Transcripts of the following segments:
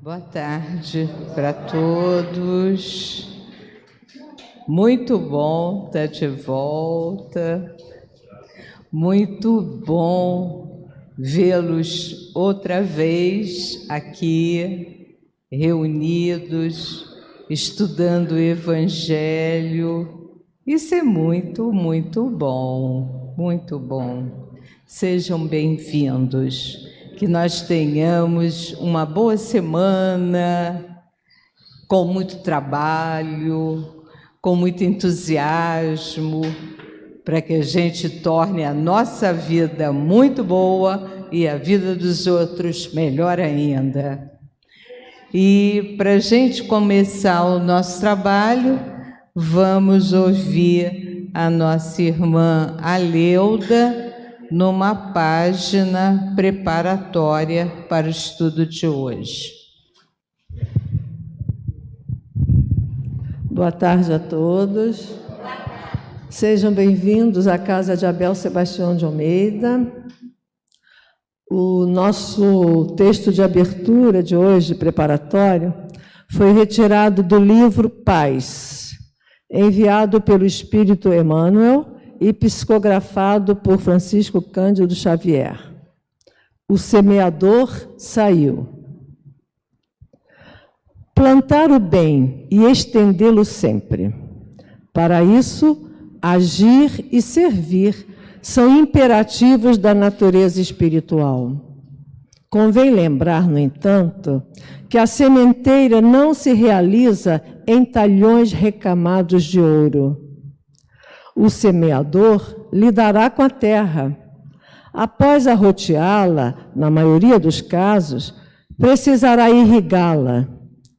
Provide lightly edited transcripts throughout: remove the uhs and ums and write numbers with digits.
Boa tarde para todos. Muito bom estar de volta. Muito bom vê-los outra vez aqui, reunidos, estudando o Evangelho. Isso é muito, muito bom, muito bom. Sejam bem-vindos. Que nós tenhamos uma boa semana, com muito trabalho, com muito entusiasmo, para que a gente torne a nossa vida muito boa e a vida dos outros melhor ainda. E para a gente começar o nosso trabalho, vamos ouvir a nossa irmã Aleuda, numa página preparatória para o estudo de hoje. Boa tarde a todos. Sejam bem-vindos à Casa de Abel Sebastião de Almeida. O nosso texto de abertura de hoje, preparatório, foi retirado do livro Paz, enviado pelo Espírito Emmanuel e psicografado por Francisco Cândido Xavier. O semeador saiu. Plantar o bem e estendê-lo sempre. Para isso, agir e servir são imperativos da natureza espiritual. Convém lembrar, no entanto, que a sementeira não se realiza em talhões recamados de ouro. O semeador lidará com a terra. Após arroteá-la, na maioria dos casos, precisará irrigá-la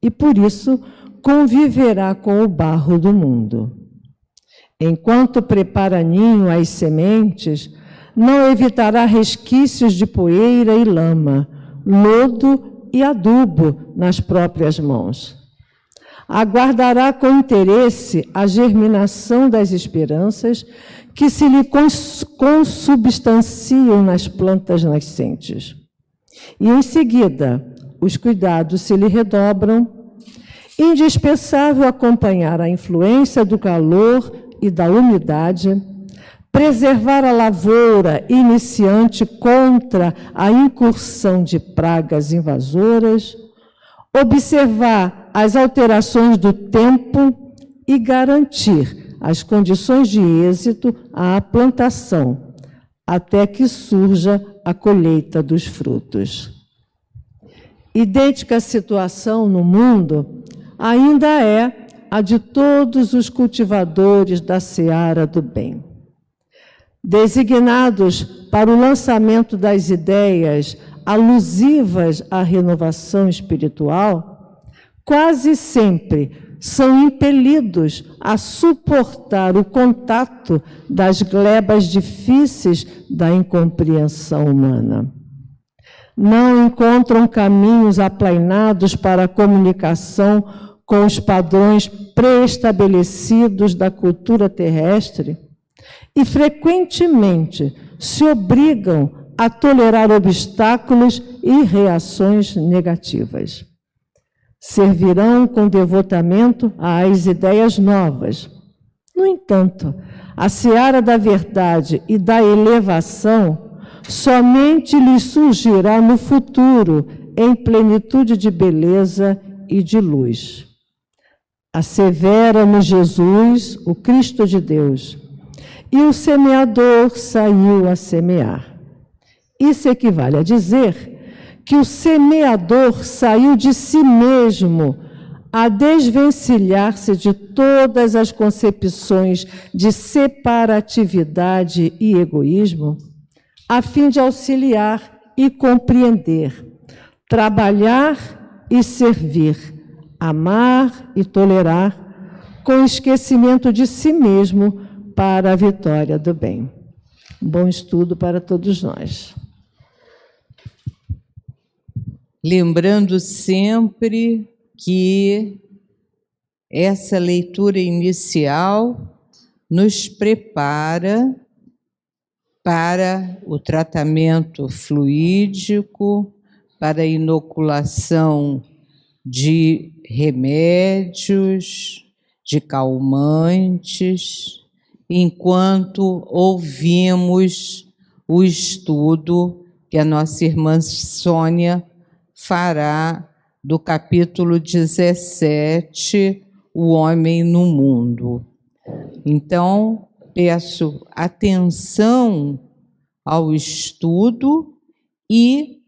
e, por isso, conviverá com o barro do mundo. Enquanto prepara ninho às sementes, não evitará resquícios de poeira e lama, lodo e adubo nas próprias mãos. Aguardará com interesse a germinação das esperanças que se lhe consubstanciam nas plantas nascentes. E, em seguida, os cuidados se lhe redobram. Indispensável acompanhar a influência do calor e da umidade, preservar a lavoura iniciante contra a incursão de pragas invasoras, observar as alterações do tempo e garantir as condições de êxito à plantação, até que surja a colheita dos frutos. Idêntica situação no mundo ainda é a de todos os cultivadores da seara do bem. Designados para o lançamento das ideias alusivas à renovação espiritual, quase sempre são impelidos a suportar o contato das glebas difíceis da incompreensão humana. Não encontram caminhos aplainados para a comunicação com os padrões pré-estabelecidos da cultura terrestre e frequentemente se obrigam a tolerar obstáculos e reações negativas. Servirão com devotamento às ideias novas. No entanto, a seara da verdade e da elevação somente lhes surgirá no futuro em plenitude de beleza e de luz. Assevera-nos Jesus, o Cristo de Deus, e o semeador saiu a semear. Isso equivale a dizer que o semeador saiu de si mesmo a desvencilhar-se de todas as concepções de separatividade e egoísmo, a fim de auxiliar e compreender, trabalhar e servir, amar e tolerar, com esquecimento de si mesmo para a vitória do bem. Bom estudo para todos nós. Lembrando sempre que essa leitura inicial nos prepara para o tratamento fluídico, para a inoculação de remédios, de calmantes, enquanto ouvimos o estudo que a nossa irmã Sônia fará do capítulo 17, O Homem no Mundo. Então, peço atenção ao estudo e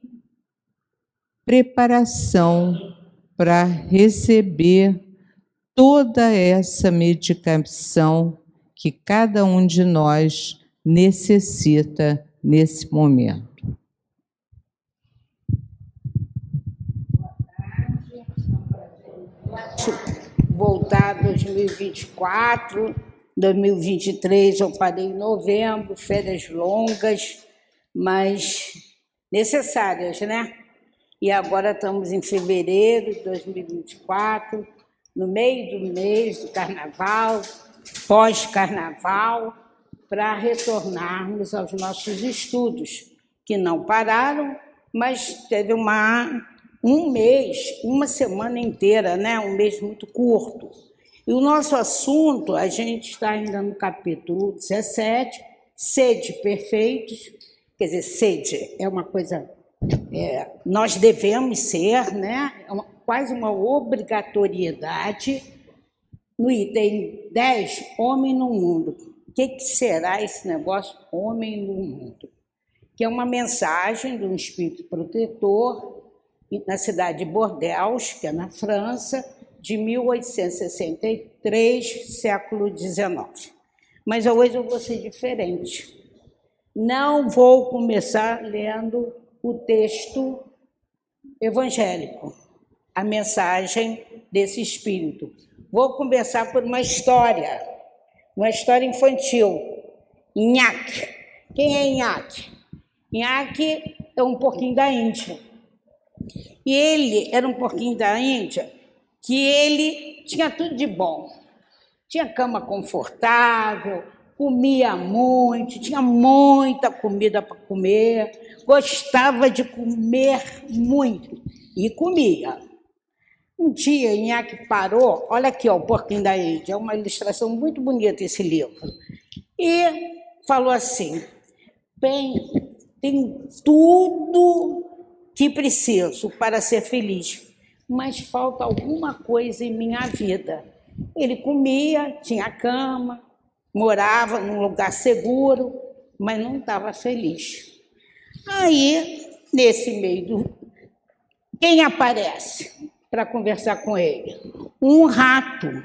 preparação para receber toda essa medicação que cada um de nós necessita nesse momento. Voltar 2024, 2023 eu parei em novembro, férias longas, mas necessárias, né? E agora estamos em fevereiro de 2024, no meio do mês do carnaval, pós-carnaval, para retornarmos aos nossos estudos, que não pararam, mas teve um mês, uma semana inteira, né? Um mês muito curto. E o nosso assunto, a gente está ainda no capítulo 17, sede perfeitos, quer dizer, sede é uma coisa, nós devemos ser, né? Quase uma obrigatoriedade. No item 10, homem no mundo. O que será esse negócio, homem no mundo? Que é uma mensagem de um espírito protetor na cidade de Bordeaux, que é na França, de 1863, século XIX. Mas hoje eu vou ser diferente. Não vou começar lendo o texto evangélico, a mensagem desse espírito. Vou começar por uma história infantil. Nhaque. Quem é Nhaque? Nhaque é um porquinho da Índia. E ele era um porquinho da Índia que ele tinha tudo de bom. Tinha cama confortável, comia muito, tinha muita comida para comer, gostava de comer muito e comia. Um dia, Nhaque parou, olha aqui, ó, o porquinho da Índia, é uma ilustração muito bonita esse livro, e falou assim: bem, tem tudo que preciso para ser feliz, mas falta alguma coisa em minha vida. Ele comia, tinha cama, morava num lugar seguro, mas não estava feliz. Aí, nesse meio quem aparece para conversar com ele? Um rato.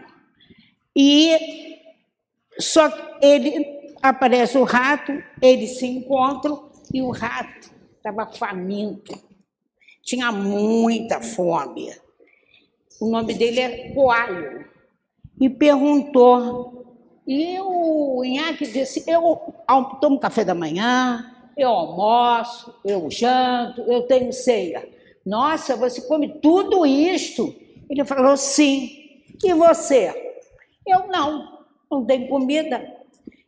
E só ele aparece o rato, eles se encontram e o rato estava faminto. Tinha muita fome. O nome dele é Coalho. E perguntou. E o Nhaque disse: eu tomo café da manhã, eu almoço, eu janto, eu tenho ceia. Nossa, você come tudo isto? Ele falou: sim. E você? Eu não tenho comida.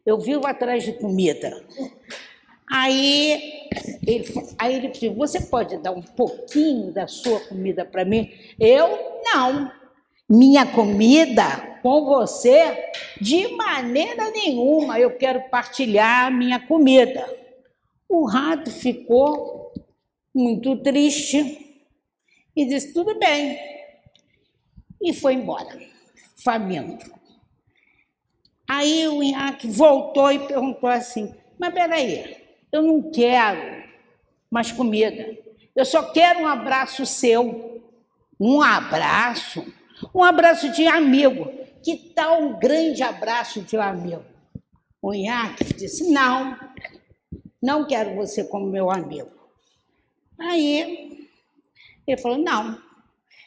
Eu vivo atrás de comida. Aí ele disse: você pode dar um pouquinho da sua comida para mim? Eu não. Minha comida com você? De maneira nenhuma. Eu quero partilhar a minha comida. O rato ficou muito triste e disse: tudo bem. E foi embora, faminto. Aí o Nhaque voltou e perguntou assim: mas peraí, eu não quero mais comida. Eu só quero um abraço seu. Um abraço? Um abraço de amigo. Que tal um grande abraço de um amigo? O Nhaque disse: não quero você como meu amigo. Aí ele falou: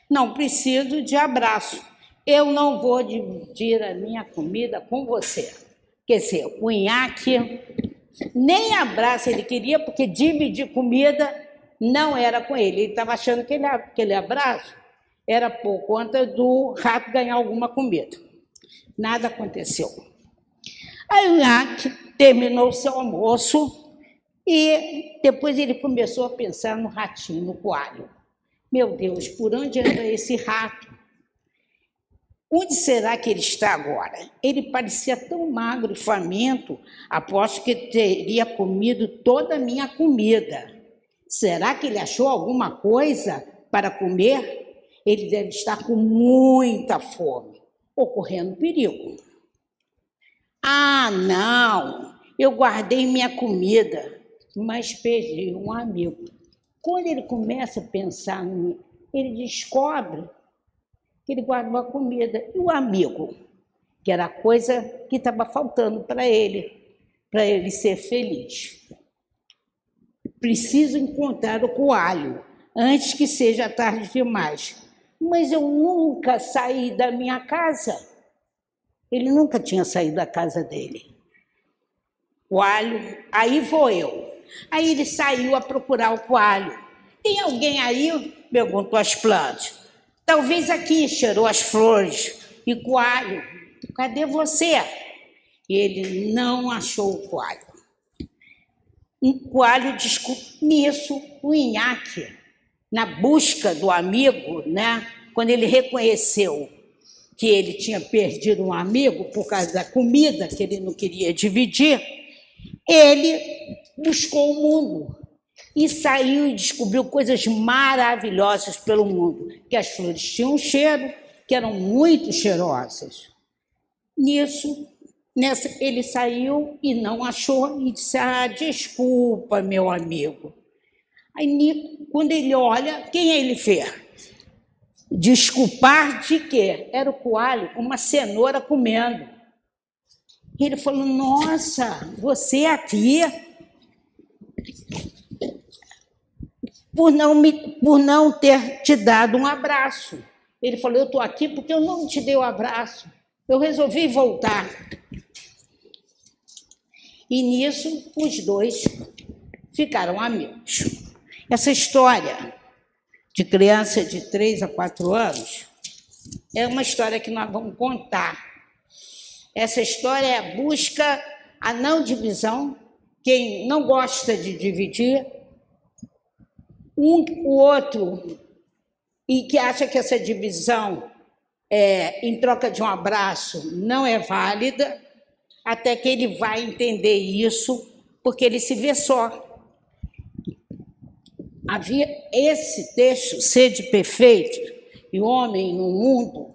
não preciso de abraço. Eu não vou dividir a minha comida com você. Quer dizer, o Nhaque nem abraço ele queria, porque dividir comida não era com ele. Ele estava achando que aquele abraço era por conta do rato ganhar alguma comida. Nada aconteceu. Aí o Nhaque terminou o seu almoço e depois ele começou a pensar no ratinho, no coalho. Meu Deus, por onde anda esse rato? Onde será que ele está agora? Ele parecia tão magro e faminto, aposto que teria comido toda a minha comida. Será que ele achou alguma coisa para comer? Ele deve estar com muita fome, ocorrendo perigo. Ah, não, eu guardei minha comida, mas perdi um amigo. Quando ele começa a pensar, ele descobre que ele guardou a comida. E o amigo, que era a coisa que estava faltando para ele ser feliz. Preciso encontrar o coalho, antes que seja tarde demais. Mas eu nunca saí da minha casa. Ele nunca tinha saído da casa dele. Coalho, aí vou eu. Aí ele saiu a procurar o coalho. Tem alguém aí? Perguntou as plantas. Talvez aqui, cheirou as flores. E coalho, cadê você? E ele não achou o coalho. Um coalho nisso, o Inhaque, na busca do amigo, né? Quando ele reconheceu que ele tinha perdido um amigo por causa da comida que ele não queria dividir, ele buscou o mundo e saiu e descobriu coisas maravilhosas pelo mundo, que as flores tinham um cheiro, que eram muito cheirosas. Nessa, ele saiu e não achou e disse, desculpa, meu amigo. Aí, quando ele olha, quem ele vê? Desculpar de quê? Era o coalho com uma cenoura comendo. E ele falou, nossa, você aqui? Por não ter te dado um abraço. Ele falou, eu estou aqui porque eu não te dei o abraço. Eu resolvi voltar. E nisso, os dois ficaram amigos. Essa história de criança de 3 a 4 anos é uma história que nós vamos contar. Essa história é a busca, a não divisão. Quem não gosta de dividir, o outro, e que acha que essa divisão, em troca de um abraço, não é válida, até que ele vai entender isso, porque ele se vê só. Havia esse texto, Sede Perfeito e Homem no Mundo,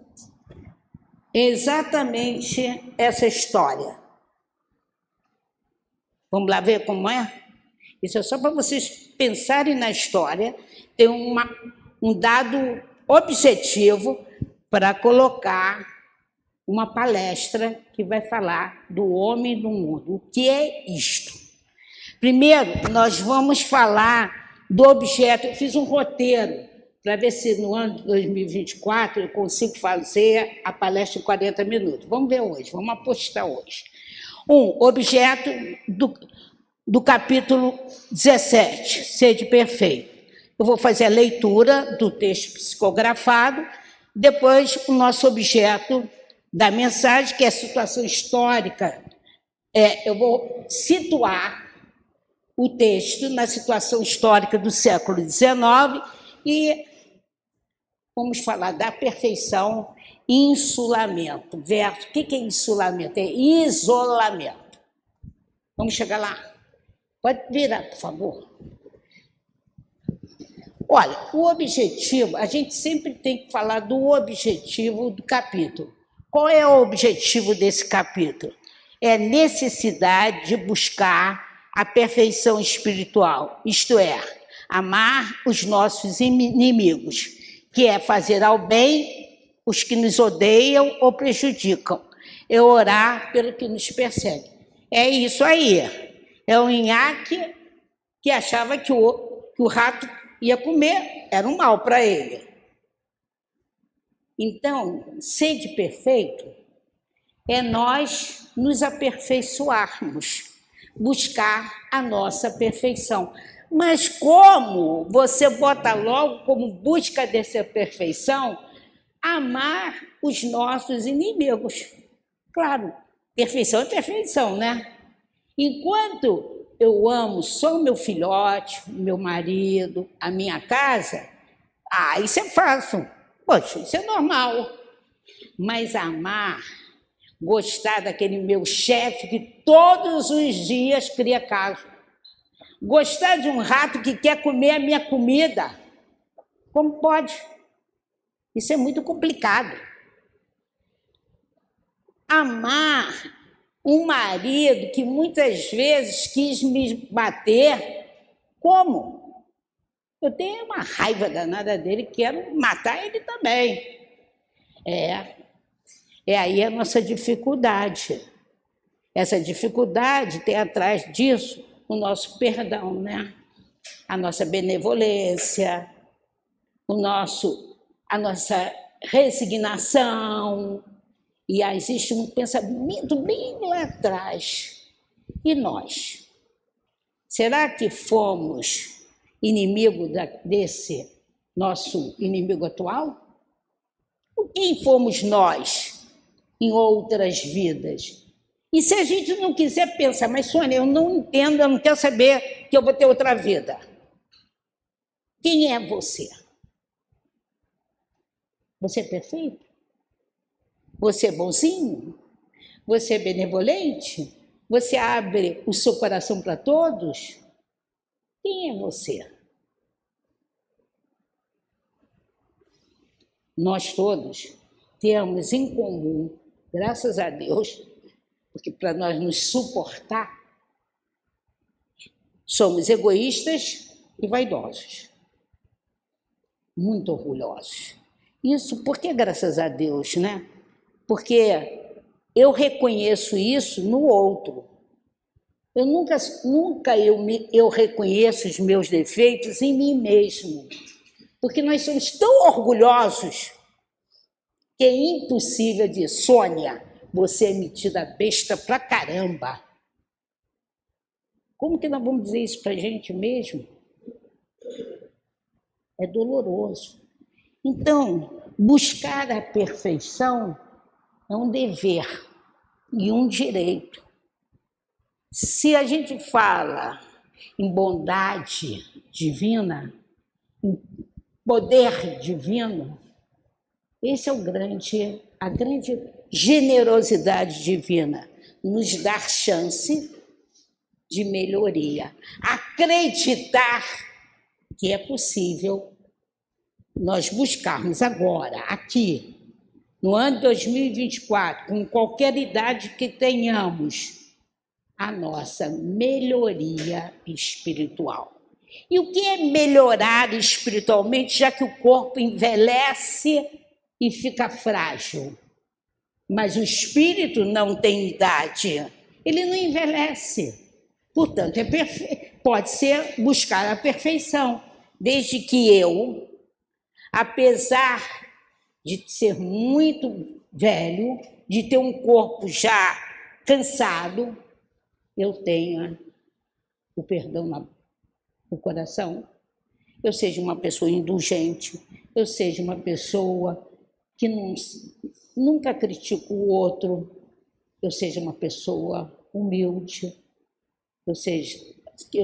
exatamente essa história. Vamos lá ver como é? Isso é só para vocês pensarem na história. Tem um dado objetivo para colocar uma palestra que vai falar do homem no mundo. O que é isto? Primeiro, nós vamos falar do objeto. Eu fiz um roteiro para ver se no ano de 2024 eu consigo fazer a palestra em 40 minutos. Vamos ver hoje, vamos apostar hoje. Objeto do capítulo 17, Sede Perfeito. Eu vou fazer a leitura do texto psicografado, depois o nosso objeto da mensagem, que é a situação histórica. Eu vou situar o texto na situação histórica do século XIX e vamos falar da perfeição e insulamento. O que é insulamento? É isolamento. Vamos chegar lá? Pode virar, por favor. Olha, o objetivo, a gente sempre tem que falar do objetivo do capítulo. Qual é o objetivo desse capítulo? É a necessidade de buscar a perfeição espiritual, isto é, amar os nossos inimigos, que é fazer ao bem os que nos odeiam ou prejudicam, é orar pelo que nos persegue. É isso aí. É o Inhaque que achava que o rato ia comer, era um mal para ele. Então, sede perfeito é nós nos aperfeiçoarmos, buscar a nossa perfeição. Mas como você bota logo como busca dessa perfeição, amar os nossos inimigos? Claro, perfeição é perfeição, né? Enquanto eu amo só o meu filhote, o meu marido, a minha casa, Ah, isso é fácil. Poxa, isso é normal. Mas amar, gostar daquele meu chefe que todos os dias cria caso. Gostar de um rato que quer comer a minha comida. Como pode? Isso é muito complicado. Amar um marido que muitas vezes quis me bater. Como? Eu tenho uma raiva danada dele, quero matar ele também. É aí a nossa dificuldade. Essa dificuldade tem atrás disso o nosso perdão, né? A nossa benevolência, a nossa resignação. E existe um pensamento bem lá atrás. E nós? Será que fomos inimigo desse nosso inimigo atual? Quem fomos nós em outras vidas? E se a gente não quiser pensar, mas Sônia, eu não entendo, eu não quero saber que eu vou ter outra vida. Quem é você? Você é perfeito? Você é bonzinho? Você é benevolente? Você abre o seu coração para todos? Quem é você? Nós todos temos em comum, graças a Deus, porque para nós nos suportar, somos egoístas e vaidosos, muito orgulhosos. Isso porque graças a Deus, né? Porque eu reconheço isso no outro. Eu nunca eu reconheço os meus defeitos em mim mesmo. Porque nós somos tão orgulhosos que é impossível dizer, Sônia, você é metida besta pra caramba. Como que nós vamos dizer isso pra gente mesmo? É doloroso. Então, buscar a perfeição é um dever e um direito. Se a gente fala em bondade divina, em poder divino, esse é a grande generosidade divina, nos dar chance de melhoria. Acreditar que é possível nós buscarmos agora, aqui, no ano de 2024, com qualquer idade que tenhamos, a nossa melhoria espiritual. E o que é melhorar espiritualmente, já que o corpo envelhece e fica frágil? Mas o espírito não tem idade, ele não envelhece. Portanto, pode ser buscar a perfeição, desde que eu, apesar de ser muito velho, de ter um corpo já cansado, eu tenha o perdão no coração, eu seja uma pessoa indulgente, eu seja uma pessoa que nunca critica o outro, eu seja uma pessoa humilde, eu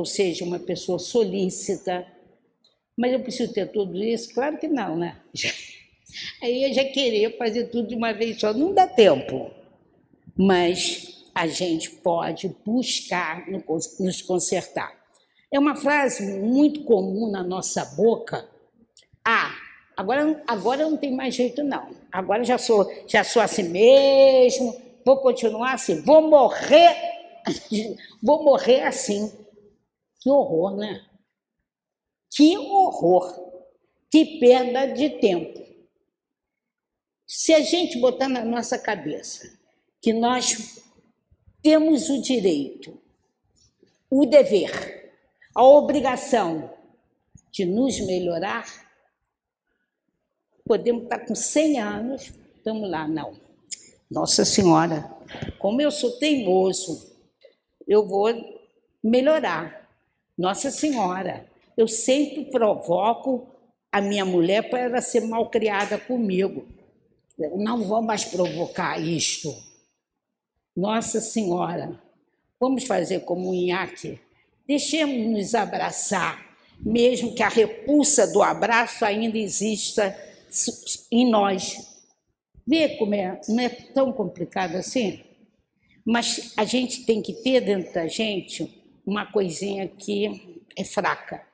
seja uma pessoa solícita. Mas eu preciso ter tudo isso? Claro que não, né? Aí eu já queria fazer tudo de uma vez só, não dá tempo. Mas a gente pode buscar nos consertar. É uma frase muito comum na nossa boca. Agora não tem mais jeito, não. Agora já sou assim mesmo, vou continuar assim, vou morrer assim. Que horror, né? Que horror! Que perda de tempo. Se a gente botar na nossa cabeça que nós temos o direito, o dever, a obrigação de nos melhorar, podemos estar com 100 anos, estamos lá, não. Nossa Senhora, como eu sou teimoso, eu vou melhorar. Nossa Senhora, eu sempre provoco a minha mulher para ela ser mal criada comigo. Eu não vou mais provocar isto. Nossa Senhora, vamos fazer como um Inhaque, deixemos-nos abraçar, mesmo que a repulsa do abraço ainda exista em nós. Vê como não é tão complicado assim? Mas a gente tem que ter dentro da gente uma coisinha que é fraca: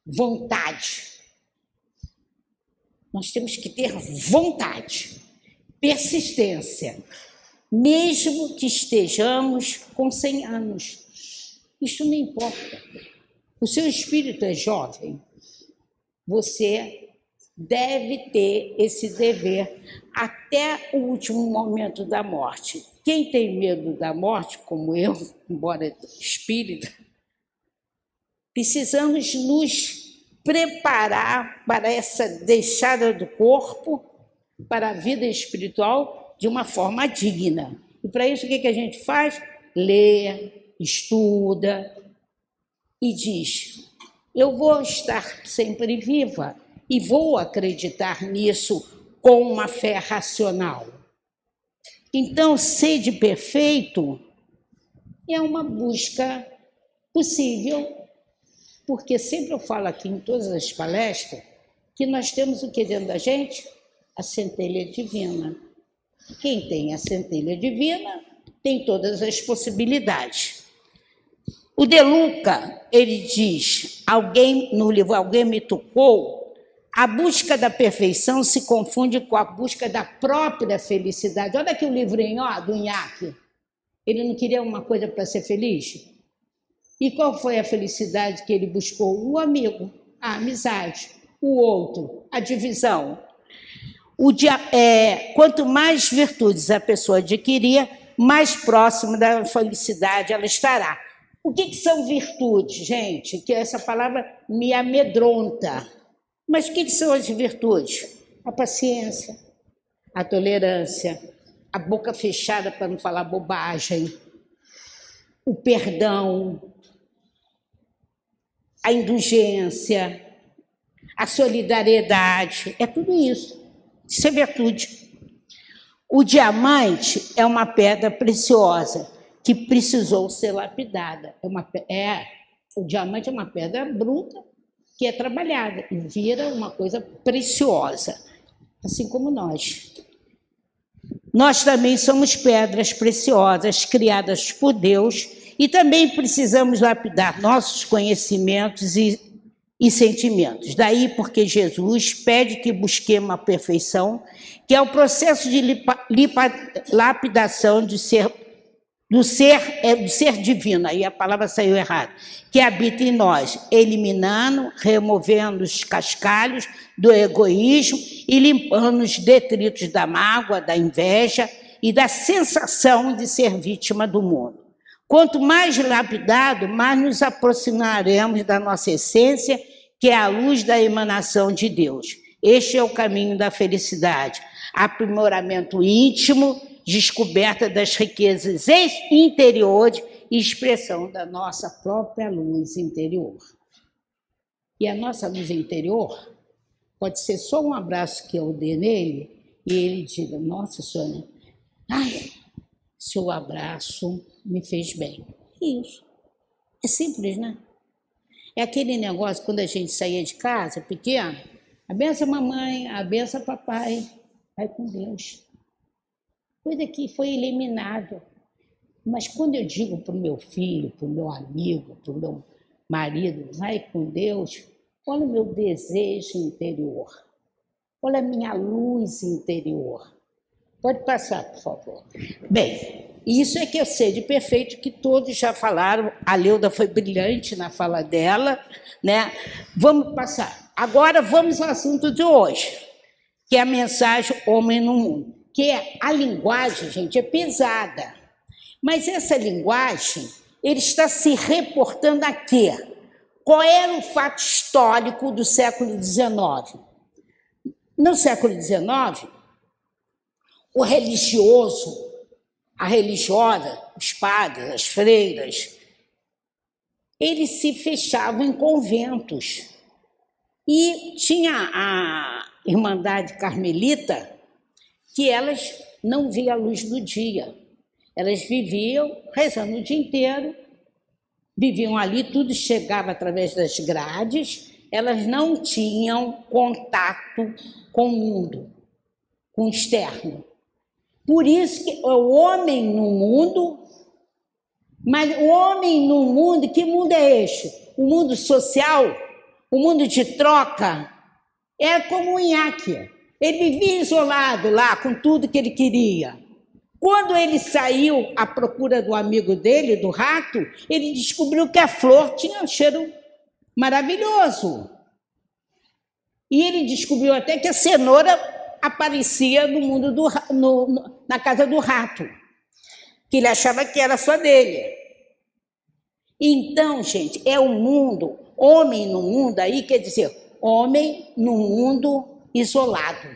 vontade. Nós temos que ter vontade, persistência, mesmo que estejamos com 100 anos. Isso não importa. O seu espírito é jovem, você deve ter esse dever até o último momento da morte. Quem tem medo da morte, como eu, embora espírita, precisamos nos preparar para essa deixada do corpo, para a vida espiritual, de uma forma digna. E para isso, o que a gente faz? Lê, estuda e diz: eu vou estar sempre viva e vou acreditar nisso com uma fé racional. Então, sede perfeito é uma busca possível, porque sempre eu falo aqui em todas as palestras que nós temos o que dentro da gente? A centelha divina. Quem tem a centelha divina tem todas as possibilidades. O De Luca, ele diz, no livro Alguém Me Tocou, a busca da perfeição se confunde com a busca da própria felicidade. Olha aqui o livrinho do Inhaque. Ele não queria uma coisa para ser feliz? E qual foi a felicidade que ele buscou? O amigo, a amizade. O outro, a divisão. Quanto mais virtudes a pessoa adquirir, mais próximo da felicidade ela estará. O que são virtudes, gente? Que essa palavra me amedronta. Mas o que são as virtudes? A paciência, a tolerância, a boca fechada para não falar bobagem, o perdão, a indulgência, a solidariedade, é tudo isso. Isso é virtude. O diamante é uma pedra preciosa que precisou ser lapidada. O diamante é uma pedra bruta que é trabalhada e vira uma coisa preciosa, assim como nós. Nós também somos pedras preciosas criadas por Deus e também precisamos lapidar nossos conhecimentos e sentimentos. Daí porque Jesus pede que busquemos a perfeição, que é o processo de lapidação do ser divino, aí a palavra saiu errada, que habita em nós, eliminando, removendo os cascalhos do egoísmo e limpando os detritos da mágoa, da inveja e da sensação de ser vítima do mundo. Quanto mais lapidado, mais nos aproximaremos da nossa essência, que é a luz da emanação de Deus. Este é o caminho da felicidade, aprimoramento íntimo, descoberta das riquezas interiores e expressão da nossa própria luz interior. E a nossa luz interior pode ser só um abraço que eu dê nele e ele diga: nossa, Sônia, seu abraço me fez bem. Isso. É simples, né? É aquele negócio quando a gente saía de casa, pequeno, abençoa mamãe, abençoa papai, vai com Deus. Coisa que foi eliminada. Mas quando eu digo para o meu filho, para o meu amigo, para o meu marido, vai com Deus, olha o meu desejo interior, olha a minha luz interior. Pode passar, por favor. Bem, isso é que eu sei de perfeito, que todos já falaram, a Leuda foi brilhante na fala dela, né? Vamos passar. Agora vamos ao assunto de hoje, que é a mensagem Homem no Mundo. Que a linguagem, gente, é pesada. Mas essa linguagem, ele está se reportando a quê? Qual era o fato histórico do século XIX? No século XIX, o religioso, a religiosa, os padres, as freiras, eles se fechavam em conventos. E tinha a Irmandade Carmelita, que elas não viam a luz do dia. Elas viviam rezando o dia inteiro, viviam ali, tudo chegava através das grades, elas não tinham contato com o mundo, com o externo. Por isso que o homem no mundo, mas o homem no mundo, que mundo é este? O mundo social, o mundo de troca, é como um nhaque. Ele vivia isolado lá, com tudo que ele queria. Quando ele saiu à procura do amigo dele, do rato, ele descobriu que a flor tinha um cheiro maravilhoso. E ele descobriu até que a cenoura aparecia no mundo na casa do rato, que ele achava que era só dele. Então, gente, é o mundo, homem no mundo aí quer dizer homem no mundo isolado.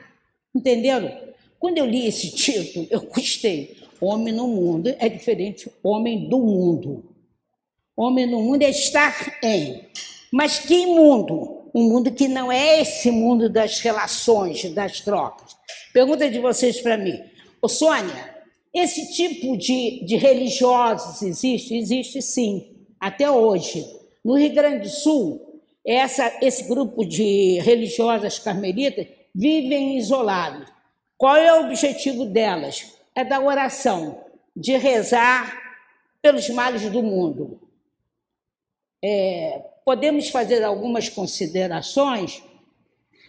Entenderam? Quando eu li esse título, eu gostei. Homem no mundo é diferente de homem do mundo. Homem no mundo é estar em. Mas que mundo? Um mundo que não é esse mundo das relações, das trocas. Pergunta de vocês para mim. Ô, Sônia, esse tipo de religiosos existe? Existe sim, até hoje. No Rio Grande do Sul, esse grupo de religiosas carmelitas vivem isolados. Qual é o objetivo delas? É da oração, de rezar pelos males do mundo. Podemos fazer algumas considerações?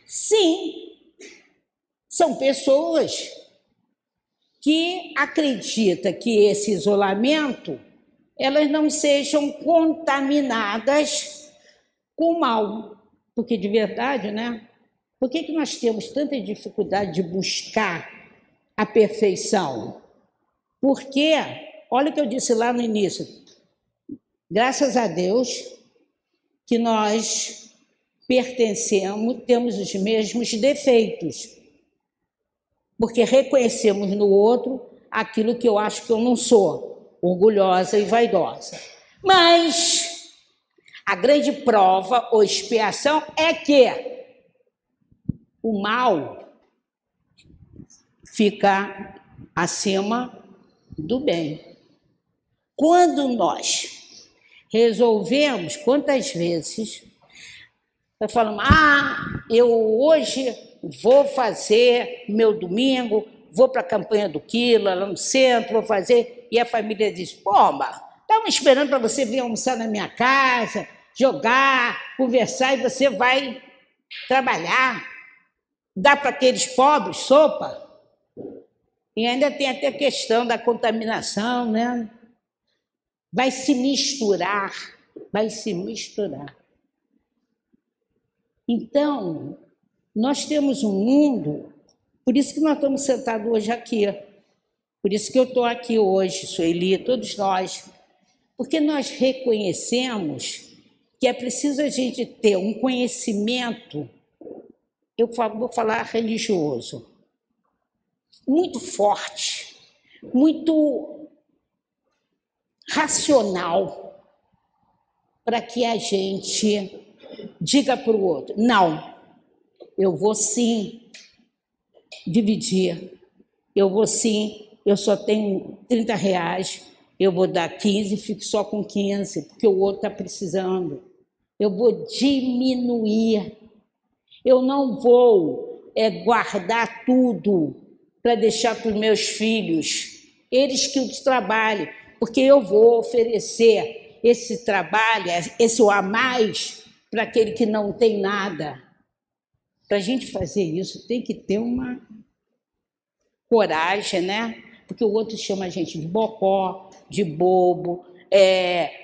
Sim, são pessoas que acreditam que esse isolamento, elas não sejam contaminadas com o mal. Porque, de verdade, né? Por que nós temos tanta dificuldade de buscar a perfeição? Porque, olha o que eu disse lá no início, graças a Deus que nós pertencemos, temos os mesmos defeitos, porque reconhecemos no outro aquilo que eu acho que eu não sou, orgulhosa e vaidosa. Mas a grande prova ou expiação é que o mal fica acima do bem. Quando nós resolvemos, quantas vezes nós falamos, eu hoje vou fazer meu domingo, vou para a campanha do Quila, lá no centro, vou fazer, e a família diz, estavam esperando para você vir almoçar na minha casa, jogar, conversar, e você vai trabalhar. Dá para aqueles pobres sopa? E ainda tem até a questão da contaminação, né? Vai se misturar. Então, nós temos um mundo, por isso que nós estamos sentados hoje aqui, por isso que eu estou aqui hoje, Sueli, todos nós, porque nós reconhecemos que é preciso a gente ter um conhecimento, eu vou falar religioso, muito forte, muito racional, para que a gente diga para o outro, não, eu vou sim dividir, eu vou sim, eu só tenho R$30, eu vou dar 15 e fico só com 15, porque o outro está precisando. Eu vou diminuir. Eu não vou guardar tudo para deixar para os meus filhos, eles que os trabalhem, porque eu vou oferecer esse trabalho, esse a mais, para aquele que não tem nada. Para a gente fazer isso, tem que ter uma coragem, né? Porque o outro chama a gente de bocó, de bobo,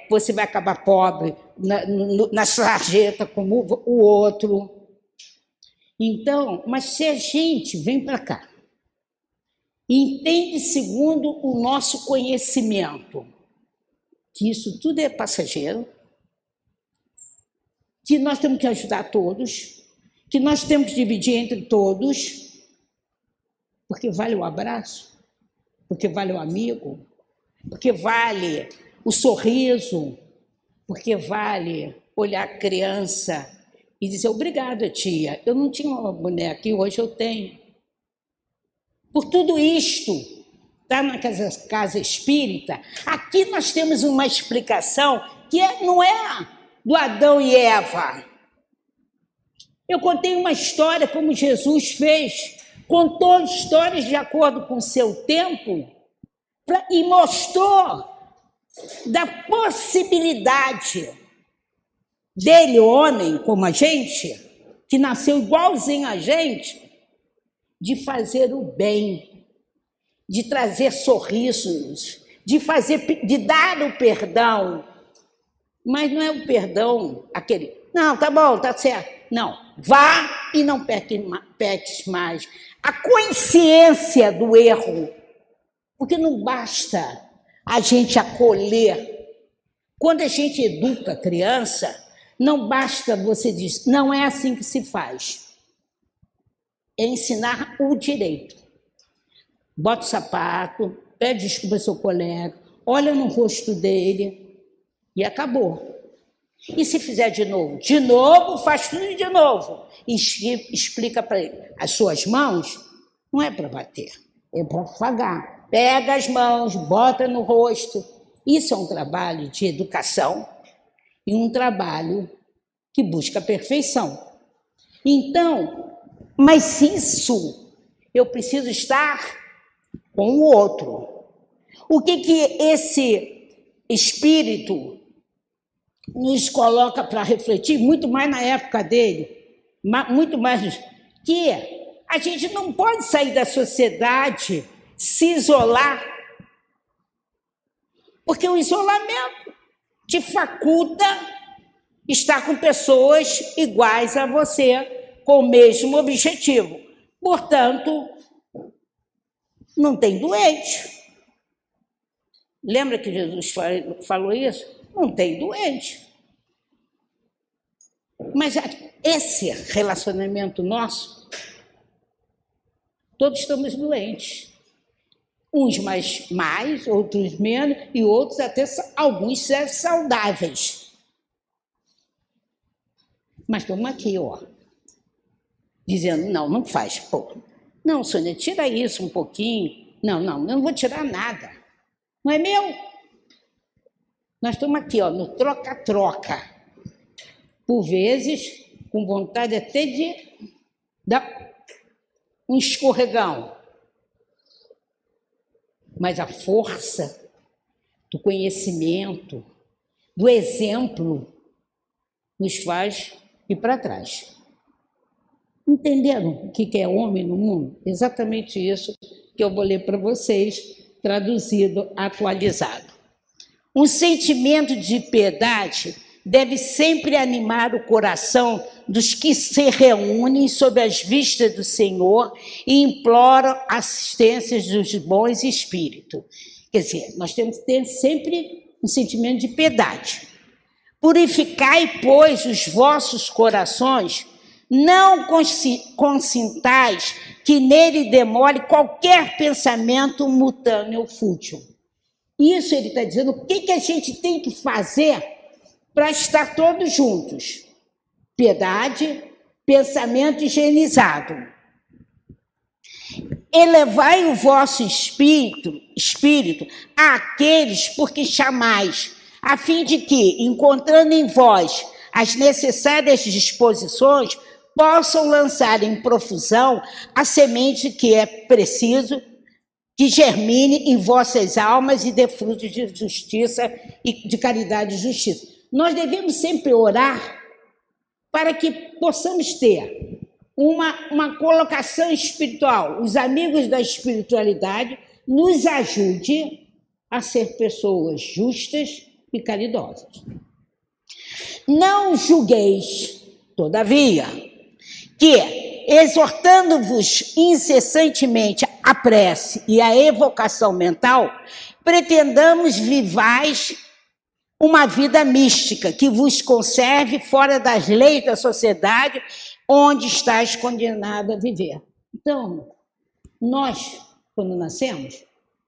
você vai acabar pobre na sarjeta como o outro. Então, mas se a gente vem para cá, entende segundo o nosso conhecimento, que isso tudo é passageiro, que nós temos que ajudar todos, que nós temos que dividir entre todos, porque vale o abraço, porque vale o amigo, porque vale o sorriso, porque vale olhar a criança e dizer obrigada, tia, eu não tinha uma boneca e hoje eu tenho. Por tudo isto, está na casa espírita, aqui nós temos uma explicação que não é do Adão e Eva, Eu contei uma história como Jesus fez, contou histórias de acordo com o seu tempo e mostrou da possibilidade dele, homem como a gente, que nasceu igualzinho a gente, de fazer o bem, de trazer sorrisos, de dar o perdão. Mas não é o perdão aquele, não, tá bom, tá certo. Não, vá e não peques mais. A consciência do erro, porque não basta a gente acolher. Quando a gente educa a criança, não basta você dizer, não é assim que se faz. É ensinar o direito. Bota o sapato, pede desculpa ao seu colega, olha no rosto dele e acabou. E se fizer de novo, faz tudo de novo. E explica para ele, as suas mãos não é para bater, é para afagar. Pega as mãos, bota no rosto. Isso é um trabalho de educação e um trabalho que busca a perfeição. Então, mas isso eu preciso estar com o outro. O que esse espírito nos coloca para refletir, muito mais na época dele, muito mais, que a gente não pode sair da sociedade, se isolar, porque o isolamento te faculta estar com pessoas iguais a você, com o mesmo objetivo. Portanto, não tem doente. Lembra que Jesus falou isso? Não tem doente. Mas esse relacionamento nosso, todos estamos doentes. Uns mais, outros menos, e outros até alguns saudáveis. Mas estamos aqui, ó, dizendo, não faz. Pô, não, Sônia, tira isso um pouquinho. Não, eu não vou tirar nada. Não é meu. Nós estamos aqui, ó, no troca-troca. Por vezes, com vontade até de dar um escorregão. Mas a força do conhecimento, do exemplo, nos faz ir para trás. Entenderam o que é homem no mundo? Exatamente isso que eu vou ler para vocês, traduzido, atualizado. Um sentimento de piedade deve sempre animar o coração dos que se reúnem sob as vistas do Senhor e imploram assistência dos bons espíritos. Quer dizer, nós temos que ter sempre um sentimento de piedade. Purificai, pois, os vossos corações, não consintais que nele demore qualquer pensamento mutâneo ou fútil. Isso ele está dizendo, o que a gente tem que fazer para estar todos juntos? Piedade, pensamento higienizado. Elevai o vosso espírito àqueles por que chamais, a fim de que, encontrando em vós as necessárias disposições, possam lançar em profusão a semente que é preciso que germine em vossas almas e dê frutos de justiça e de caridade e justiça. Nós devemos sempre orar para que possamos ter uma colocação espiritual. Os amigos da espiritualidade nos ajudem a ser pessoas justas e caridosas. Não julgueis, todavia, que, exortando-vos incessantemente a prece e a evocação mental, pretendamos vivais uma vida mística que vos conserve fora das leis da sociedade onde estáis condenado a viver. Então, nós, quando nascemos,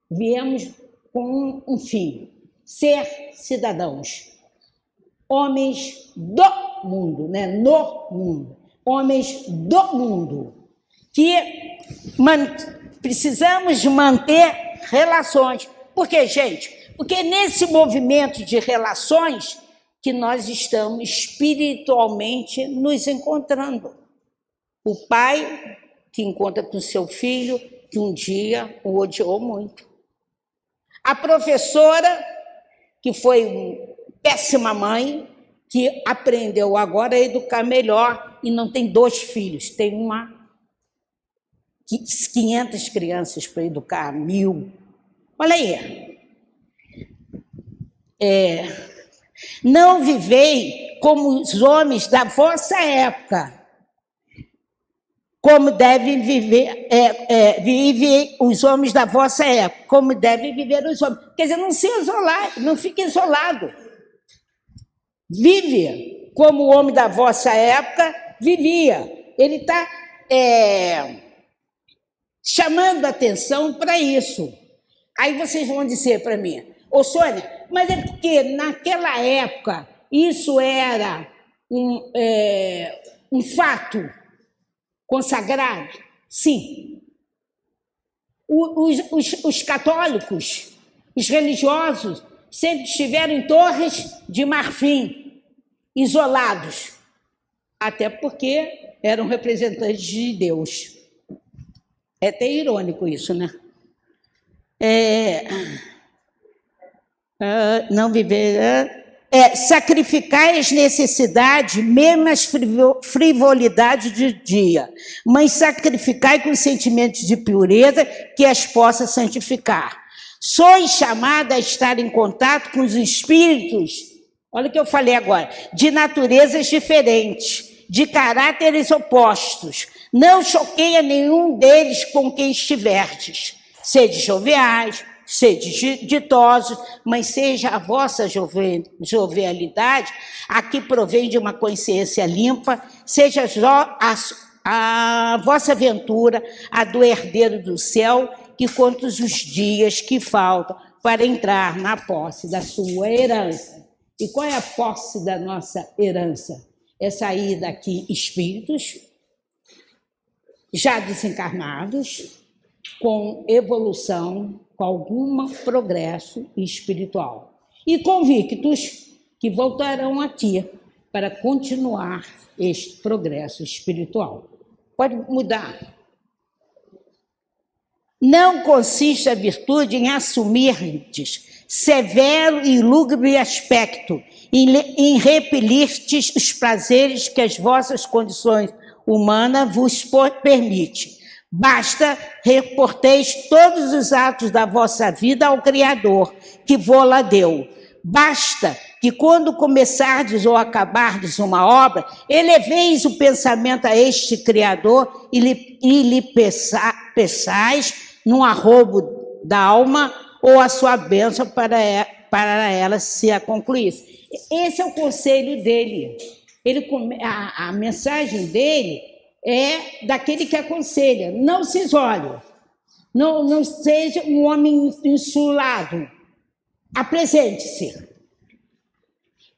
viemos com um fim, ser cidadãos, homens do mundo, né? No mundo, homens do mundo, que precisamos manter relações. Por quê, gente? Porque nesse movimento de relações que nós estamos espiritualmente nos encontrando. O pai que encontra com seu filho, que um dia o odiou muito. A professora, que foi uma péssima mãe, que aprendeu agora a educar melhor e não tem 2 filhos, tem 500 crianças para educar, 1000. Olha aí. Não vivei como os homens da vossa época, como devem viver, vive os homens da vossa época, como devem viver os homens. Quer dizer, não se isolar, não fique isolado. Vive como o homem da vossa época vivia. Ele está chamando a atenção para isso. Aí vocês vão dizer para mim, ô Sônia, mas é porque naquela época isso era um fato consagrado? Sim. Os católicos, os religiosos, sempre estiveram em torres de marfim, isolados, até porque eram representantes de Deus. É até irônico isso, né? Não viver... sacrificar as necessidades, mesmo as frivolidades do dia, mas sacrificai com sentimentos de pureza que as possa santificar. Sois chamada a estar em contato com os espíritos, olha o que eu falei agora, de naturezas diferentes, de caráteres opostos. Não choqueia nenhum deles com quem estiverdes. Sede joviais, sede ditosos, mas seja a vossa jovialidade a que provém de uma consciência limpa, seja a vossa aventura a do herdeiro do céu, que contos os dias que faltam para entrar na posse da sua herança. E qual é a posse da nossa herança? É sair daqui espíritos já desencarnados, com evolução, com algum progresso espiritual. E convictos que voltarão aqui para continuar este progresso espiritual. Pode mudar. Não consiste a virtude em assumirdes severo e lúgubre aspecto, em repelir-te os prazeres que as vossas condições humanas vos permitem. Basta reporteis todos os atos da vossa vida ao Criador, que vô-la deu. Basta que, quando começardes ou acabardes uma obra, eleveis o pensamento a este Criador e lhe peçais num arrobo da alma ou a sua bênção para ela se a concluísse. Esse é o conselho dele. A mensagem dele é daquele que aconselha. Não se isole, não seja um homem insulado. Apresente-se.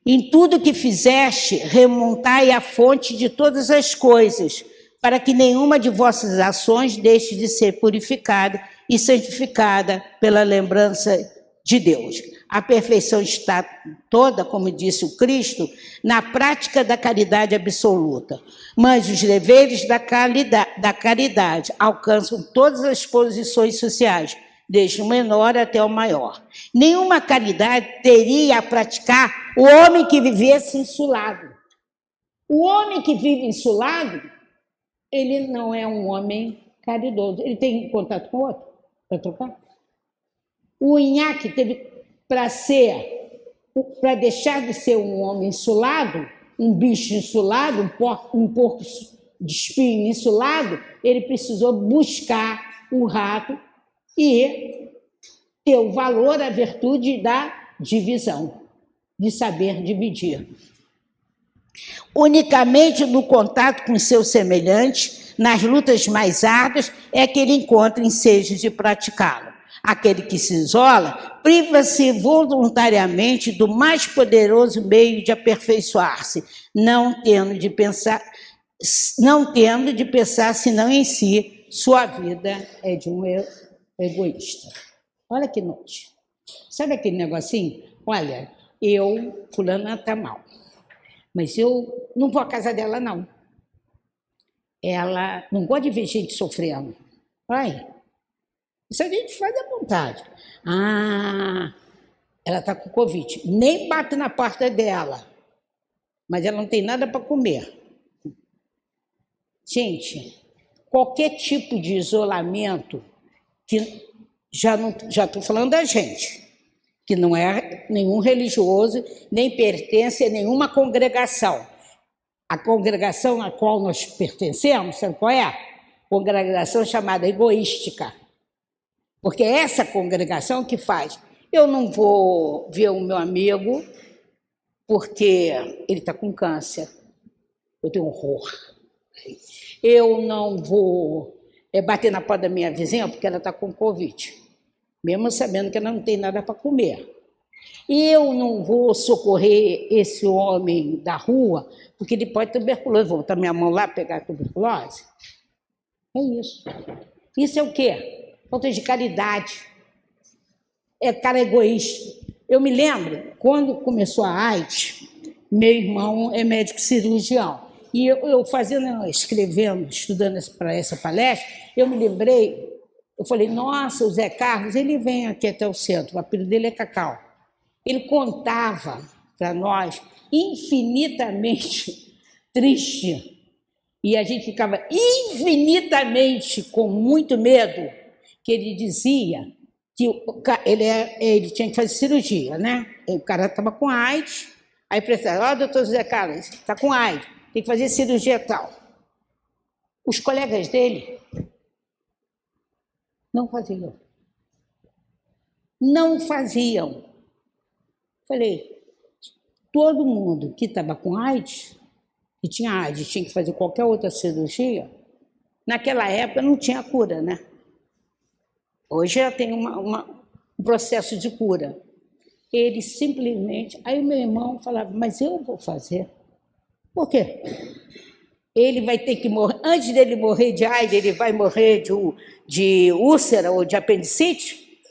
Em tudo que fizeste, remontai a fonte de todas as coisas, para que nenhuma de vossas ações deixe de ser purificada e santificada pela lembrança de Deus. A perfeição está toda, como disse o Cristo, na prática da caridade absoluta. Mas os deveres da caridade alcançam todas as posições sociais, desde o menor até o maior. Nenhuma caridade teria a praticar o homem que vivesse insulado. O homem que vive insulado, ele não é um homem caridoso. Ele tem contato com o outro para trocar. O Inhaque teve para deixar de ser um homem insulado, um bicho insulado, um porco de espinho insulado, ele precisou buscar o rato e ter o valor, a virtude da divisão, de saber dividir. Unicamente no contato com seus semelhantes, nas lutas mais árduas, é que ele encontra ensejos de praticá-lo. Aquele que se isola priva-se voluntariamente do mais poderoso meio de aperfeiçoar-se, não tendo de pensar senão em si. Sua vida é de um egoísta. Olha que noite. Sabe aquele negocinho? Olha, fulana está mal, mas eu não vou à casa dela, não. ela não gosta de ver gente sofrendo. Vai. Isso a gente faz à vontade. Ah, ela está com Covid. Nem bate na porta dela. Mas ela não tem nada para comer. Gente, qualquer tipo de isolamento, que já estou falando da gente, que não é nenhum religioso, nem pertence a nenhuma congregação. A congregação a qual nós pertencemos, sabe qual é? Congregação chamada egoística. Porque é essa congregação que faz. Eu não vou ver o meu amigo porque ele está com câncer. Eu tenho horror. Eu não vou bater na porta da minha vizinha porque ela está com Covid, mesmo sabendo que ela não tem nada para comer. Eu não vou socorrer esse homem da rua porque ele pode ter tuberculose. Vou botar minha mão lá pegar a tuberculose? É isso. Isso é o quê? Falta de caridade. É cara egoísta. Eu me lembro, quando começou a AIDS, meu irmão é médico cirurgião. E eu fazendo, escrevendo, estudando para essa palestra, eu me lembrei, eu falei, nossa, o Zé Carlos, ele vem aqui até o centro, o apelido dele é Cacau. Ele contava para nós, infinitamente triste, e a gente ficava infinitamente com muito medo, que ele dizia que ele tinha que fazer cirurgia, né? O cara estava com AIDS, aí precisava, doutor Zé Carlos, está com AIDS, tem que fazer cirurgia tal. Os colegas dele não faziam. Não faziam. Falei, todo mundo que estava com AIDS, que tinha AIDS, tinha que fazer qualquer outra cirurgia, naquela época não tinha cura, né? Hoje já tem um processo de cura. Ele simplesmente... Aí meu irmão falava, mas eu vou fazer. Por quê? Ele vai ter que morrer... Antes dele morrer de AIDS, ele vai morrer de úlcera ou de apendicite?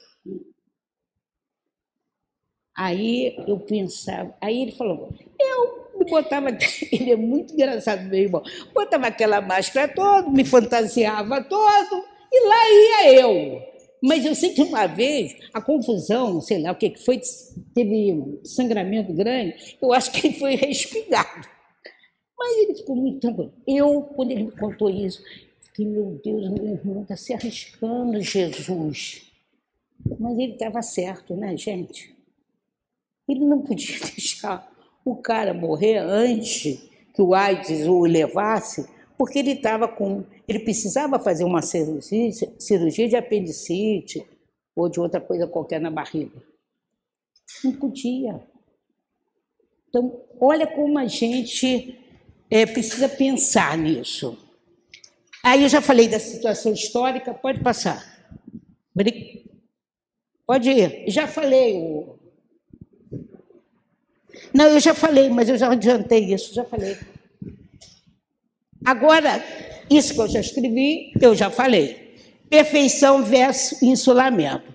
Aí eu pensava... Aí ele falou, eu me botava... Ele é muito engraçado, meu irmão. Botava aquela máscara toda, me fantasiava todo, e lá ia eu. Mas eu sei que uma vez, a confusão, sei lá o que foi, teve sangramento grande, eu acho que ele foi respingado. Mas ele ficou muito tranquilo. Quando ele me contou isso, fiquei, meu Deus, meu irmão está se arriscando, Jesus. Mas ele estava certo, né, gente? Ele não podia deixar o cara morrer antes que o AIDS o levasse, porque ele precisava fazer uma cirurgia de apendicite ou de outra coisa qualquer na barriga. Não podia. Então, olha como a gente precisa pensar nisso. Aí eu já falei da situação histórica, pode passar. Pode ir. Já falei. Não, eu já falei, mas eu já adiantei isso, já falei. Agora, isso que eu já escrevi, eu já falei. Perfeição versus insulamento.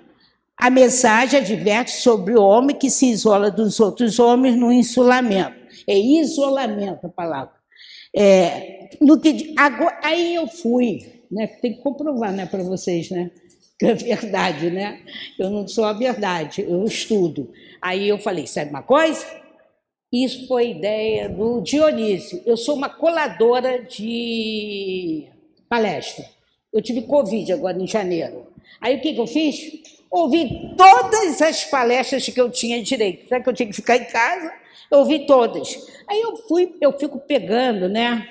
A mensagem adverte sobre o homem que se isola dos outros homens no insulamento. É isolamento a palavra. Aí eu fui, né? Tem que comprovar, né, para vocês, né? Que é verdade, né? Eu não sou a verdade, eu estudo. Aí eu falei, sabe uma coisa? Isso foi ideia do Dionísio. Eu sou uma coladora de palestra. Eu tive Covid agora em janeiro. Aí o que eu fiz? Ouvi todas as palestras que eu tinha direito. Já que eu tinha que ficar em casa, eu ouvi todas. Aí eu fico pegando, né,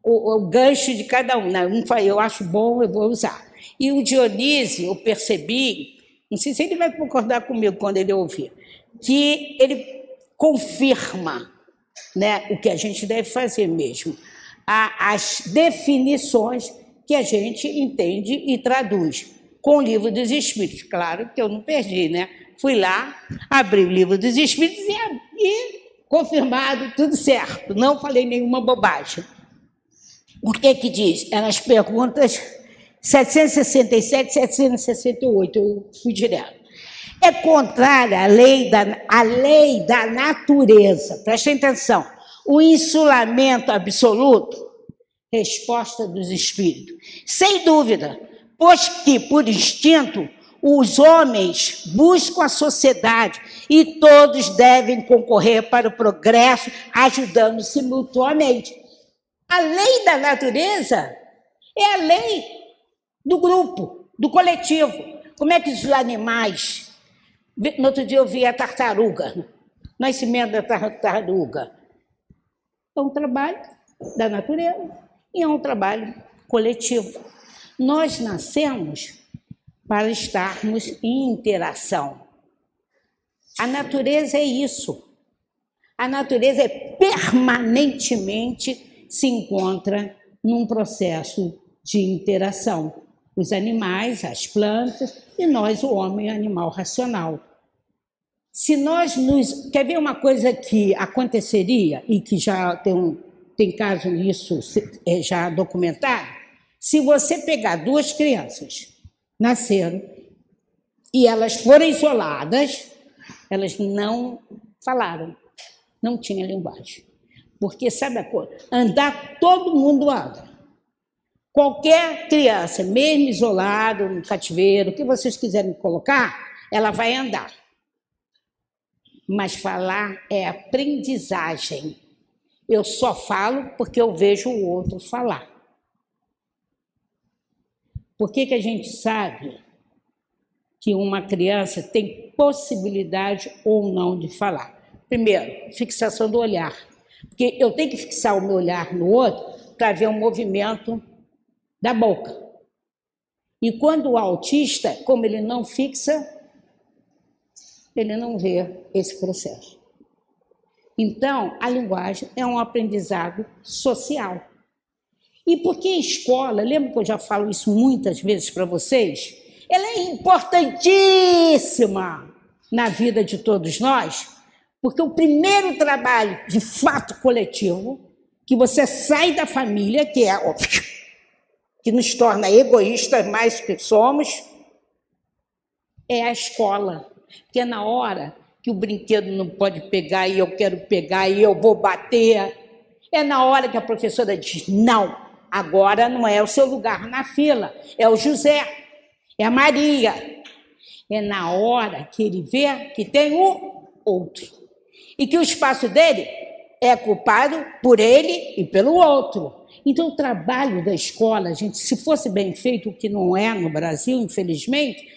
o gancho de cada um. Né? Eu acho bom, eu vou usar. E o Dionísio, eu percebi, não sei se ele vai concordar comigo quando ele ouvir, que ele confirma, né, o que a gente deve fazer mesmo, as definições que a gente entende e traduz com o Livro dos Espíritos. Claro que eu não perdi, né? Fui lá, abri o Livro dos Espíritos e confirmado, tudo certo, não falei nenhuma bobagem. O que diz? É nas perguntas 767 e 768, eu fui direto. É contrária à lei da natureza, prestem atenção, o insulamento absoluto, resposta dos espíritos. Sem dúvida, pois que, por instinto, os homens buscam a sociedade e todos devem concorrer para o progresso, ajudando-se mutuamente. A lei da natureza é a lei do grupo, do coletivo. Como é que os animais... No outro dia eu vi a tartaruga, nascimento da tartaruga. É um trabalho da natureza e é um trabalho coletivo. Nós nascemos para estarmos em interação. A natureza é isso. A natureza permanentemente se encontra num processo de interação. Os animais, as plantas e nós, o homem, animal racional. Se nós nos... Quer ver uma coisa que aconteceria e que já tem caso nisso já documentado? Se você pegar duas crianças, nasceram, e elas foram isoladas, elas não falaram, não tinha linguagem. Porque, sabe a coisa? Andar, todo mundo anda. Qualquer criança, mesmo isolada, no cativeiro, o que vocês quiserem colocar, ela vai andar. Mas falar é aprendizagem. Eu só falo porque eu vejo o outro falar. Por que a gente sabe que uma criança tem possibilidade ou não de falar? Primeiro, fixação do olhar. Porque eu tenho que fixar o meu olhar no outro para ver o movimento da boca. E quando o autista, como ele não fixa, ele não vê esse processo. Então, a linguagem é um aprendizado social. E por que a escola, lembra que eu já falo isso muitas vezes para vocês? Ela é importantíssima na vida de todos nós, porque o primeiro trabalho, de fato, coletivo, que você sai da família, que é que nos torna egoístas mais do que somos, é a escola. Porque é na hora que o brinquedo não pode pegar e eu quero pegar e eu vou bater. É na hora que a professora diz, não, agora não é o seu lugar na fila, é o José, é a Maria. É na hora que ele vê que tem o outro. E que o espaço dele é ocupado por ele e pelo outro. Então, o trabalho da escola, gente, se fosse bem feito, o que não é no Brasil, infelizmente,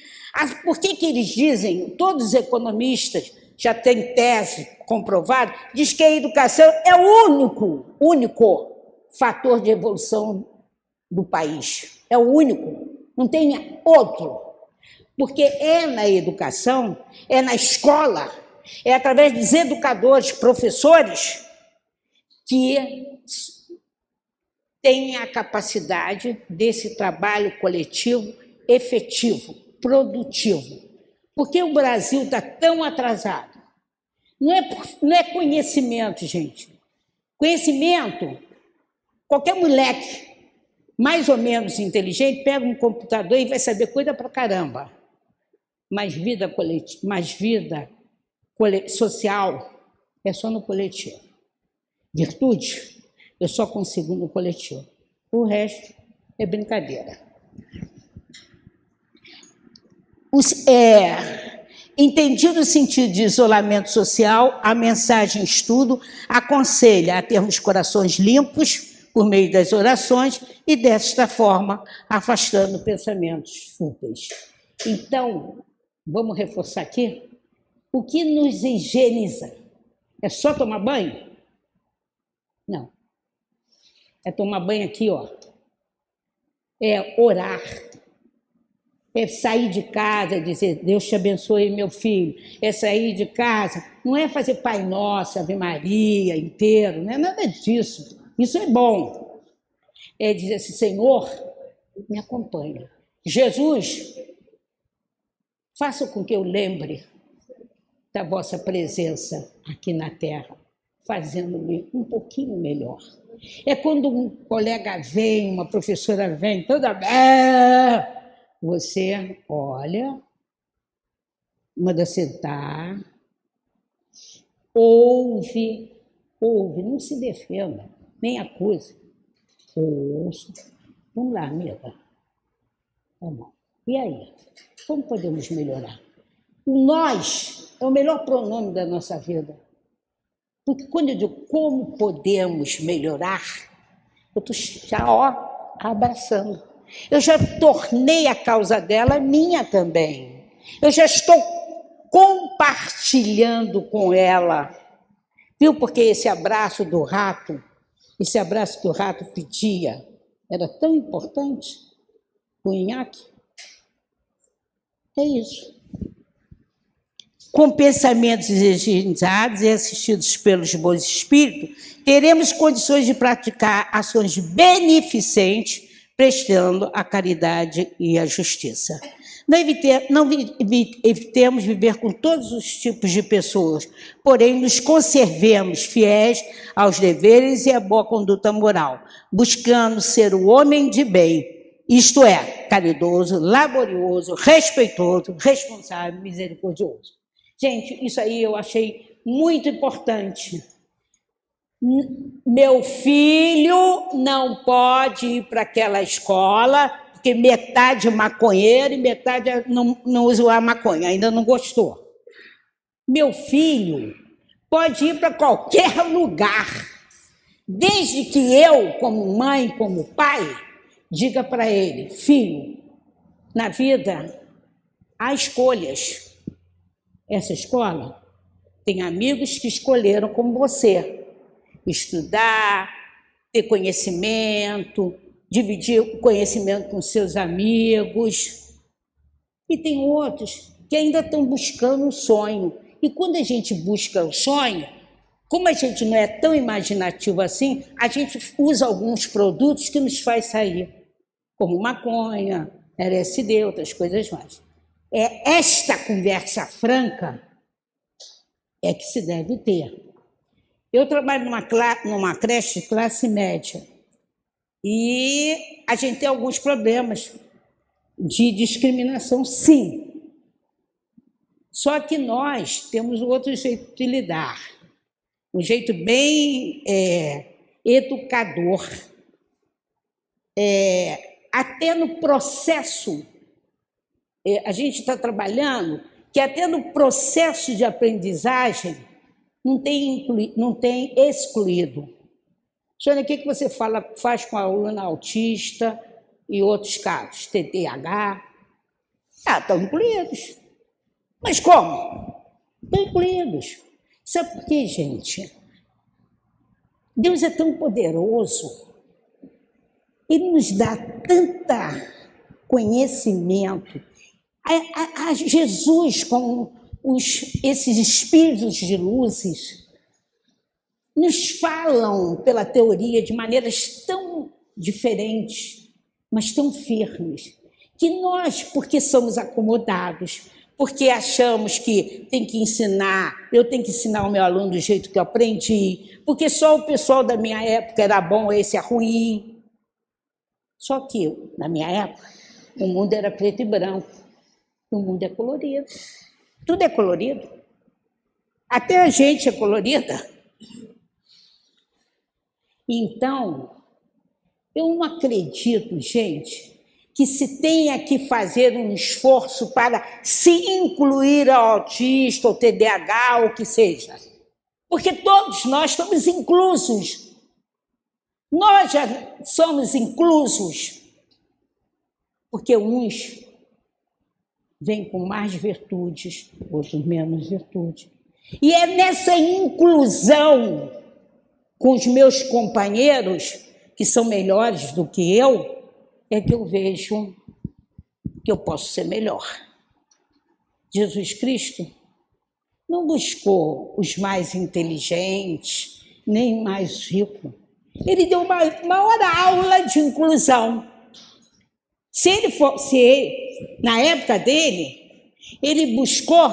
por que eles dizem, todos os economistas já têm tese comprovada, diz que a educação é o único fator de evolução do país. É o único, não tem outro. Porque é na educação, é na escola, é através dos educadores, professores, que tem a capacidade desse trabalho coletivo efetivo, produtivo. Por que o Brasil está tão atrasado? Não é conhecimento, gente. Conhecimento, qualquer moleque mais ou menos inteligente pega um computador e vai saber coisa pra caramba. Mas vida social é só no coletivo. Virtude, eu só consigo no coletivo. O resto é brincadeira. Entendido o sentido de isolamento social, a mensagem estudo aconselha a termos corações limpos por meio das orações e, desta forma, afastando pensamentos fúteis. Então, vamos reforçar aqui? O que nos higieniza? É só tomar banho? Não. É tomar banho aqui, ó. É orar. É sair de casa e dizer, Deus te abençoe, meu filho. É sair de casa. Não é fazer Pai Nosso, Ave Maria inteiro. Não é nada disso. Isso é bom. É dizer assim, Senhor, me acompanha. Jesus, faça com que eu lembre da vossa presença aqui na Terra, fazendo-me um pouquinho melhor. É quando um colega vem, uma professora vem, toda... Você olha, manda sentar, ouve, não se defenda, nem acusa. Ouço. Vamos lá, amiga. Tá bom. E aí? Como podemos melhorar? O nós é o melhor pronome da nossa vida. Porque quando eu digo como podemos melhorar, eu estou já, abraçando. Eu já tornei a causa dela minha também. Eu já estou compartilhando com ela. Viu? Porque esse abraço que o rato pedia, era tão importante. O nhaque. É isso. Com pensamentos higienizados e assistidos pelos bons espíritos, teremos condições de praticar ações beneficentes, prestando a caridade e a justiça. Não evitemos viver com todos os tipos de pessoas, porém nos conservemos fiéis aos deveres e à boa conduta moral, buscando ser o homem de bem, isto é, caridoso, laborioso, respeitoso, responsável, misericordioso. Gente, isso aí eu achei muito importante. Meu filho não pode ir para aquela escola, porque metade é maconheiro e metade não usa a maconha, ainda não gostou. Meu filho pode ir para qualquer lugar, desde que eu, como mãe, como pai, diga para ele: filho, na vida há escolhas. Essa escola tem amigos que escolheram como você. Estudar, ter conhecimento, dividir o conhecimento com seus amigos. E tem outros que ainda estão buscando um sonho. E quando a gente busca o sonho, como a gente não é tão imaginativo assim, a gente usa alguns produtos que nos faz sair, como maconha, LSD, outras coisas mais. É esta conversa franca é que se deve ter. Eu trabalho numa creche de classe média e a gente tem alguns problemas de discriminação, sim. Só que nós temos outro jeito de lidar, um jeito bem educador. Até no processo, a gente está trabalhando que até no processo de aprendizagem não tem excluído. Sônia, o que você faz com a aluna autista e outros casos? TDAH? Estão incluídos. Mas como? Estão incluídos. Sabe por quê, gente? Deus é tão poderoso. Ele nos dá tanta conhecimento. A Jesus, com esses espíritos de luzes, nos falam pela teoria de maneiras tão diferentes, mas tão firmes, que nós, porque somos acomodados, porque achamos que tem que ensinar, eu tenho que ensinar o meu aluno do jeito que eu aprendi, porque só o pessoal da minha época era bom, esse é ruim. Só que, na minha época, o mundo era preto e branco, o mundo é colorido. Tudo é colorido. Até a gente é colorida. Então, eu não acredito, gente, que se tenha que fazer um esforço para se incluir ao autista, ou TDAH, ou o que seja. Porque todos nós estamos inclusos. Nós já somos inclusos. Porque uns vêm com mais virtudes, outros menos virtudes. E é nessa inclusão com os meus companheiros, que são melhores do que eu, é que eu vejo que eu posso ser melhor. Jesus Cristo não buscou os mais inteligentes, nem mais ricos. Ele deu uma maior aula de inclusão. Na época dele, ele buscou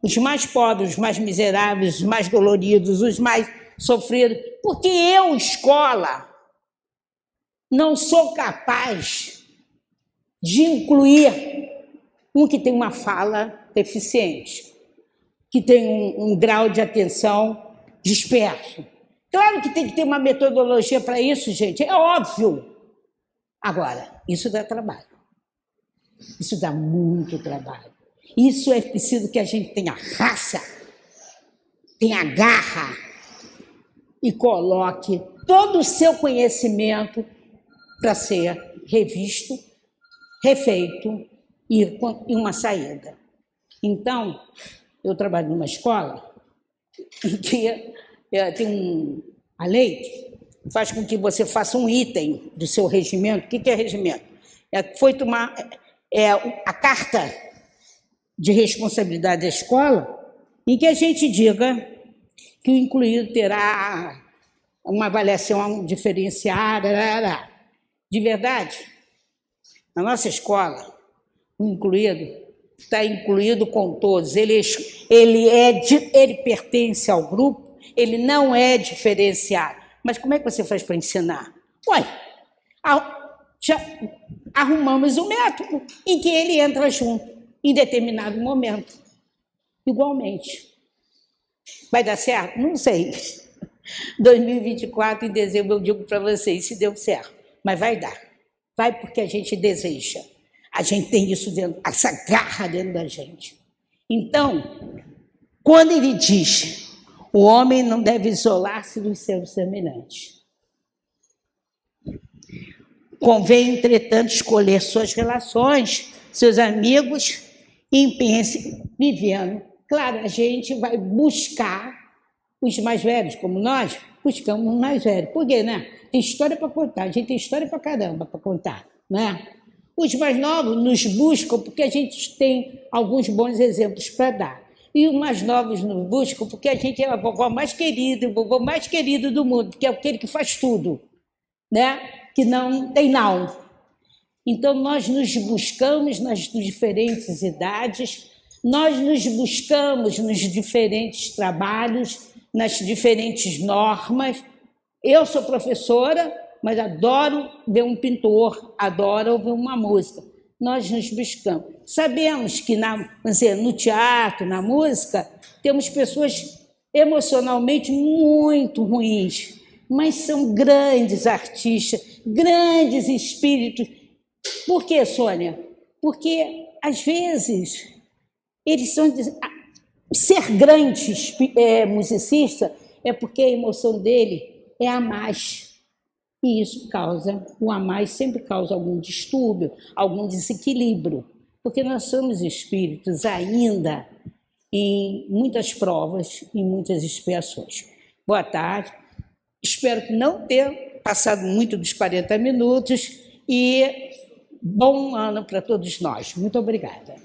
os mais pobres, os mais miseráveis, os mais doloridos, os mais sofridos, porque eu, escola, não sou capaz de incluir um que tem uma fala deficiente, que tem um grau de atenção disperso, Claro que tem que ter uma metodologia para isso, gente, é óbvio. Agora, isso dá trabalho. Isso dá muito trabalho. Isso é preciso que a gente tenha raça, tenha garra e coloque todo o seu conhecimento para ser revisto, refeito e uma saída. Então, eu trabalho numa escola em que tem a lei faz com que você faça um item do seu regimento. O que é regimento? Foi a carta de responsabilidade da escola, em que a gente diga que o incluído terá uma avaliação diferenciada. De verdade, na nossa escola, o incluído está incluído com todos. Ele pertence ao grupo, ele não é diferenciado. Mas como é que você faz para ensinar? Ué, já arrumamos um método em que ele entra junto em determinado momento. Igualmente. Vai dar certo? Não sei. 2024, em dezembro, eu digo para vocês se deu certo. Mas vai dar. Vai porque a gente deseja. A gente tem isso dentro, essa garra dentro da gente. Então, quando ele diz o homem não deve isolar-se dos seus semelhantes. Convém, entretanto, escolher suas relações, seus amigos, e empenhe-se vivendo. Claro, a gente vai buscar os mais velhos, como nós buscamos os mais velhos. Por quê, né? Tem história para contar, a gente tem história para caramba para contar, né? Os mais novos nos buscam porque a gente tem alguns bons exemplos para dar. E os mais novos nos buscam porque a gente é a vovó mais querida, o vovô mais querido do mundo, que é aquele que faz tudo, né? Que não tem não. Então, nós nos buscamos nas diferentes idades, nós nos buscamos nos diferentes trabalhos, nas diferentes normas. Eu sou professora, mas adoro ver um pintor, adoro ouvir uma música. Nós nos buscamos. Sabemos que no teatro, na música, temos pessoas emocionalmente muito ruins, mas são grandes artistas, grandes espíritos. Por quê, Sônia? Porque, às vezes, eles são... Ser grande musicista é porque a emoção dele é a mais. E isso causa, o a mais sempre causa algum distúrbio, algum desequilíbrio, porque nós somos espíritos ainda em muitas provas, em muitas expiações. Boa tarde, espero que não ter passado muito dos 40 minutos e bom ano para todos nós. Muito obrigada.